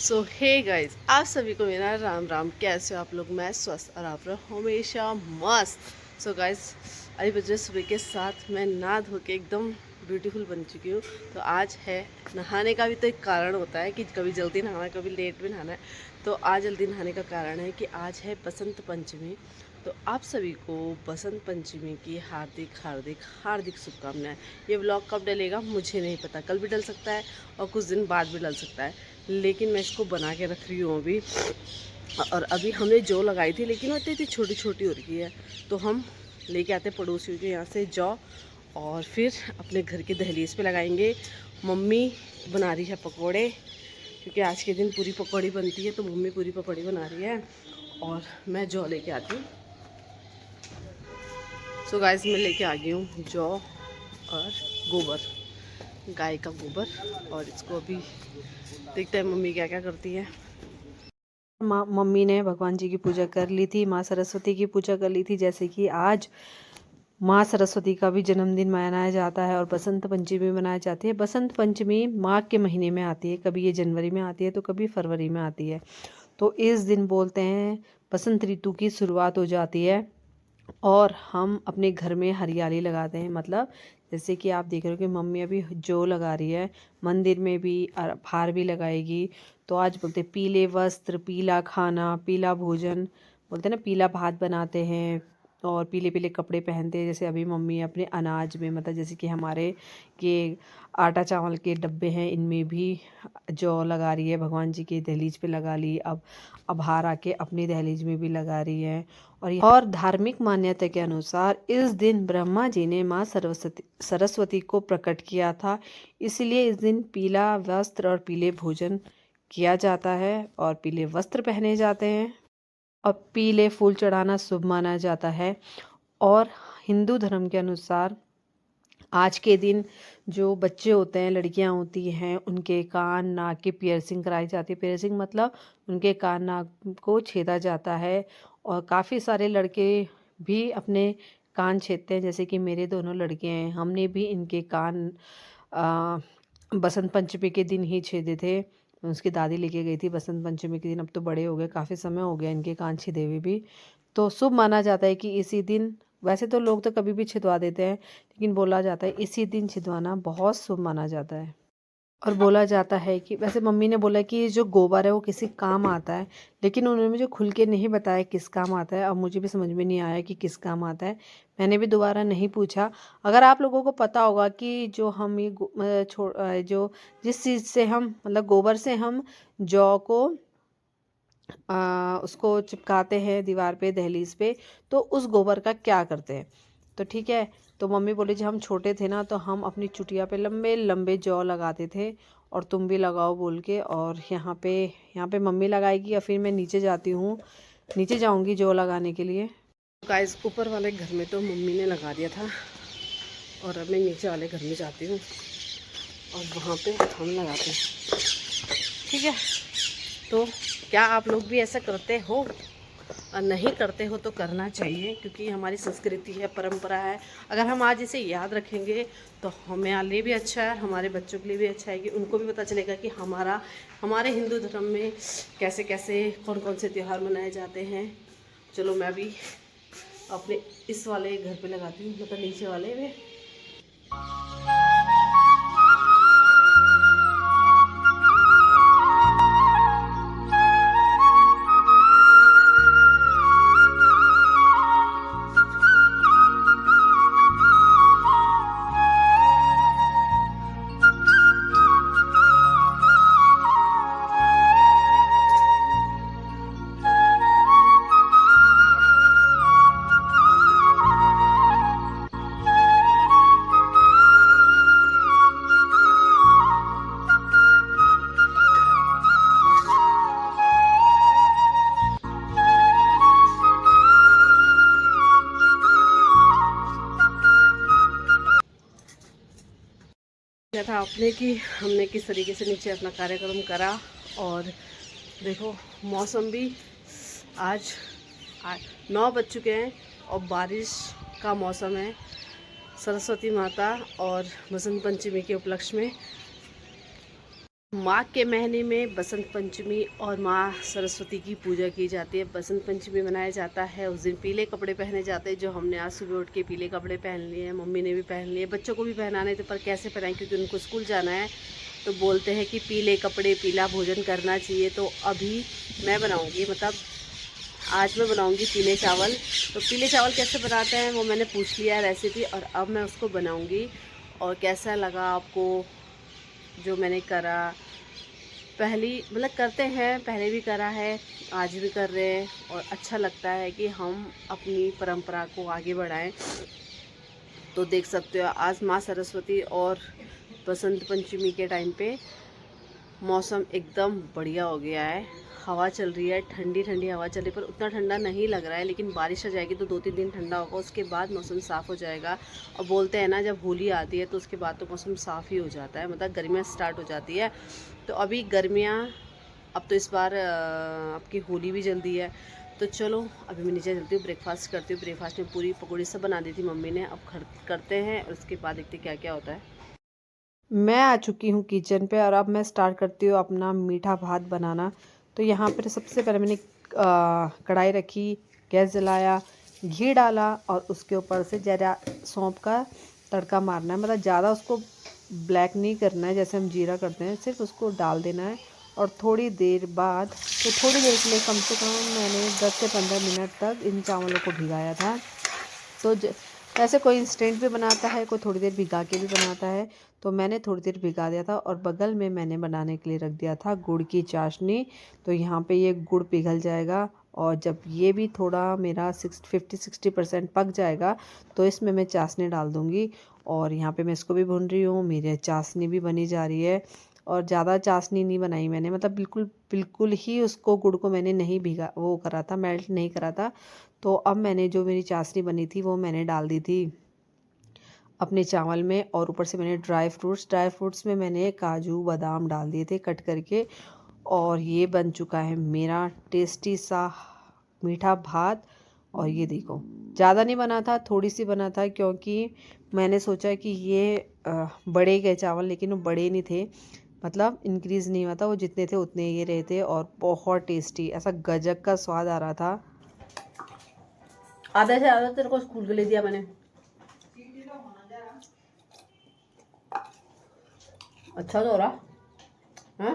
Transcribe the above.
सो hey guys, आप सभी को मेरा राम राम। कैसे हो आप लोग? मैं स्वस्थ और आप लोग हमेशा मस्त। सो गाइस, अभी बजे सुबह के साथ मैं नहा धो के एकदम ब्यूटीफुल बन चुकी हूँ। तो आज है नहाने का भी तो एक कारण होता है कि कभी जल्दी नहाना है कभी लेट भी नहाना है। तो आज जल्दी नहाने का कारण है कि आज है बसंत पंचमी। तो आप सभी को बसंत पंचमी की हार्दिक हार्दिक हार्दिक शुभकामनाएं। ये व्लॉग कब डलेगा मुझे नहीं पता, कल भी डल सकता है और कुछ दिन बाद भी डल सकता है, लेकिन मैं इसको बना के रख रही हूँ अभी। और अभी हमने जौ लगाई थी लेकिन वो इतनी छोटी छोटी हो रही है, तो हम लेके आते पड़ोसियों के यहाँ से जौ और फिर अपने घर के दहलीज पे लगाएंगे। मम्मी बना रही है पकोड़े, क्योंकि आज के दिन पूरी पकौड़ी बनती है, तो मम्मी पूरी पकौड़ी बना रही है और मैं जौ लेके आती हूँ। सो गाइस, मैं लेके आ गई हूँ जौ और गोबर, गाय का गोबर। और इसको अभी देखते हैं मम्मी क्या क्या करती है। मम्मी ने भगवान जी की पूजा कर ली थी, माँ सरस्वती की पूजा कर ली थी। जैसे कि आज माँ सरस्वती का भी जन्मदिन मनाया जाता है और बसंत पंचमी मनाई जाती है। बसंत पंचमी माघ के महीने में आती है, कभी ये जनवरी में आती है तो कभी फरवरी में आती है। तो इस दिन बोलते हैं बसंत ऋतु की शुरुआत हो जाती है और हम अपने घर में हरियाली लगाते हैं। मतलब जैसे कि आप देख रहे हो कि मम्मी अभी जौ लगा रही है, मंदिर में भी फार भी लगाएगी। तो आज बोलते हैं पीले वस्त्र, पीला खाना, पीला भोजन, बोलते हैं ना पीला भात बनाते हैं और पीले पीले कपड़े पहनते हैं। जैसे अभी मम्मी अपने अनाज में, मतलब जैसे कि हमारे के आटा चावल के डब्बे हैं, इनमें भी जौ लगा रही है। भगवान जी की दहलीज पे लगा ली, अब बाहर आके अपनी दहलीज में भी लगा रही है। और धार्मिक मान्यता के अनुसार इस दिन ब्रह्मा जी ने माँ सरस्वती को प्रकट किया था, इसलिए इस दिन पीला वस्त्र और पीले भोजन किया जाता है और पीले वस्त्र पहने जाते हैं और पीले फूल चढ़ाना शुभ माना जाता है। और हिंदू धर्म के अनुसार आज के दिन जो बच्चे होते हैं, लड़कियां होती हैं, उनके कान नाक की पियर्सिंग कराई जाती है। पियर्सिंग मतलब उनके कान नाक को छेदा जाता है। और काफ़ी सारे लड़के भी अपने कान छेदते हैं, जैसे कि मेरे दोनों लड़के हैं, हमने भी इनके कान बसंत पंचमी के दिन ही छेदे थे। उसकी दादी लेके गई थी बसंत पंचमी के दिन। अब तो बड़े हो गए, काफ़ी समय हो गया इनके कान छिदे हुए भी। तो शुभ माना जाता है कि इसी दिन, वैसे तो लोग तो कभी भी छिदवा देते हैं, लेकिन बोला जाता है इसी दिन छिदवाना बहुत शुभ माना जाता है। और बोला जाता है कि वैसे मम्मी ने बोला कि ये जो गोबर है वो किसी काम आता है, लेकिन उन्होंने मुझे खुल के नहीं बताया किस काम आता है। अब मुझे भी समझ में नहीं आया कि किस काम आता है, मैंने भी दोबारा नहीं पूछा। अगर आप लोगों को पता होगा कि जो हम ये जो जिस चीज़ से हम, मतलब गोबर से हम जौ को उसको चिपकाते हैं दीवार पे, दहलीज पे, तो उस गोबर का क्या करते हैं, तो ठीक है। तो मम्मी बोली जब हम छोटे थे ना, तो हम अपनी चुटिया पे लंबे लंबे जौ लगाते थे और तुम भी लगाओ बोल के। और यहाँ पे मम्मी लगाएगी और फिर मैं नीचे जाती हूँ, नीचे जाऊँगी जौ लगाने के लिए। गाइस, ऊपर वाले घर में तो मम्मी ने लगा दिया था और अब मैं नीचे वाले घर में जाती हूँ और वहाँ पे हम लगाते हैं, ठीक है। तो क्या आप लोग भी ऐसा करते हो? और नहीं करते हो तो करना चाहिए, क्योंकि हमारी संस्कृति है, परंपरा है। अगर हम आज इसे याद रखेंगे तो हमारे लिए भी अच्छा है, हमारे बच्चों के लिए भी अच्छा है, कि उनको भी पता चलेगा कि हमारे हिंदू धर्म में कैसे कैसे कौन कौन से त्यौहार मनाए जाते हैं। चलो मैं भी अपने इस वाले घर पे लगाती हूँ, मतलब नीचे वाले में। क्या था आपने कि हमने किस तरीके से नीचे अपना कार्यक्रम करा। और देखो मौसम भी आज 9 बज चुके हैं और बारिश का मौसम है। सरस्वती माता और बसंत पंचमी के उपलक्ष्य में माघ के महीने में बसंत पंचमी और माँ सरस्वती की पूजा की जाती है। बसंत पंचमी मनाया जाता है, उस दिन पीले कपड़े पहने जाते हैं। जो हमने आज सुबह उठ के पीले कपड़े पहन लिए हैं, मम्मी ने भी पहन लिए, बच्चों को भी पहनाने थे पर कैसे पहनाएं क्योंकि उनको स्कूल जाना है। तो बोलते हैं कि पीले कपड़े पीला भोजन करना चाहिए। तो अभी मैं बनाऊँगी, मतलब आज मैं बनाऊँगी पीले चावल। तो पीले चावल कैसे बनाते हैं वो मैंने पूछ लिया है रेसिपी, और अब मैं उसको बनाऊँगी। और कैसा लगा आपको जो मैंने करा, पहली मतलब करते हैं, पहले भी करा है, आज भी कर रहे हैं, और अच्छा लगता है कि हम अपनी परंपरा को आगे बढ़ाएं। तो देख सकते हो आज माँ सरस्वती और बसंत पंचमी के टाइम पे मौसम एकदम बढ़िया हो गया है। हवा चल रही है, ठंडी ठंडी हवा चल रही है, पर उतना ठंडा नहीं लग रहा है। लेकिन बारिश आ जाएगी तो 2-3 दिन ठंडा होगा, उसके बाद मौसम साफ़ हो जाएगा। और बोलते हैं ना, जब होली आती है तो उसके बाद तो मौसम साफ़ ही हो जाता है, मतलब गर्मियाँ स्टार्ट हो जाती है। तो अभी गर्मियाँ, अब तो इस बार आपकी होली भी जल्दी है। तो चलो अभी मैं नीचे चलती हूँ, ब्रेकफास्ट करती हूँ। ब्रेकफास्ट में पूरी पकौड़ी सब बना दी थी मम्मी ने, अब करते हैं और उसके बाद देखते क्या क्या होता है। मैं आ चुकी हूँ किचन पे, और अब मैं स्टार्ट करती हूँ अपना मीठा भात बनाना। तो यहाँ पर सबसे पहले मैंने कढ़ाई रखी, गैस जलाया, घी डाला, और उसके ऊपर से ज़रा सौंफ का तड़का मारना है। मतलब ज़्यादा उसको ब्लैक नहीं करना है जैसे हम जीरा करते हैं, सिर्फ उसको डाल देना है। और थोड़ी देर बाद, तो थोड़ी देर के लिए कम से कम मैंने 10 से 15 मिनट तक इन चावलों को भिगाया था। तो ऐसे कोई इंस्टेंट भी बनाता है, कोई थोड़ी देर भिगा के भी बनाता है। तो मैंने थोड़ी देर भिगा दिया था, और बगल में मैंने बनाने के लिए रख दिया था गुड़ की चाशनी। तो यहाँ पे ये गुड़ पिघल जाएगा, और जब ये भी थोड़ा मेरा 50-60% पक जाएगा तो इसमें मैं चाशनी डाल दूँगी। और यहाँ पे मैं इसको भी भून रही हूँ, मेरी चाशनी भी बनी जा रही है। और ज़्यादा चाशनी नहीं बनाई मैंने, मतलब बिल्कुल बिल्कुल ही उसको, गुड़ को मैंने नहीं भिगा वो करा था, मेल्ट नहीं करा था। तो अब मैंने जो मेरी चाशनी बनी थी वो मैंने डाल दी थी अपने चावल में। और ऊपर से मैंने ड्राई फ्रूट्स में मैंने काजू बादाम डाल दिए थे कट करके। और ये बन चुका है मेरा टेस्टी सा मीठा भात। और ये देखो, ज़्यादा नहीं बना था, थोड़ी सी बना था, क्योंकि मैंने सोचा कि ये बड़े गए चावल, लेकिन वो बड़े नहीं थे, मतलब इंक्रीज़ नहीं हुआ था, वो जितने थे उतने ये रहे थे। और बहुत टेस्टी, ऐसा गजब का स्वाद आ रहा था। आधा से ज़्यादा तेरे को स्कूल के ले दिया मैंने। अच्छा तो हो रहा है।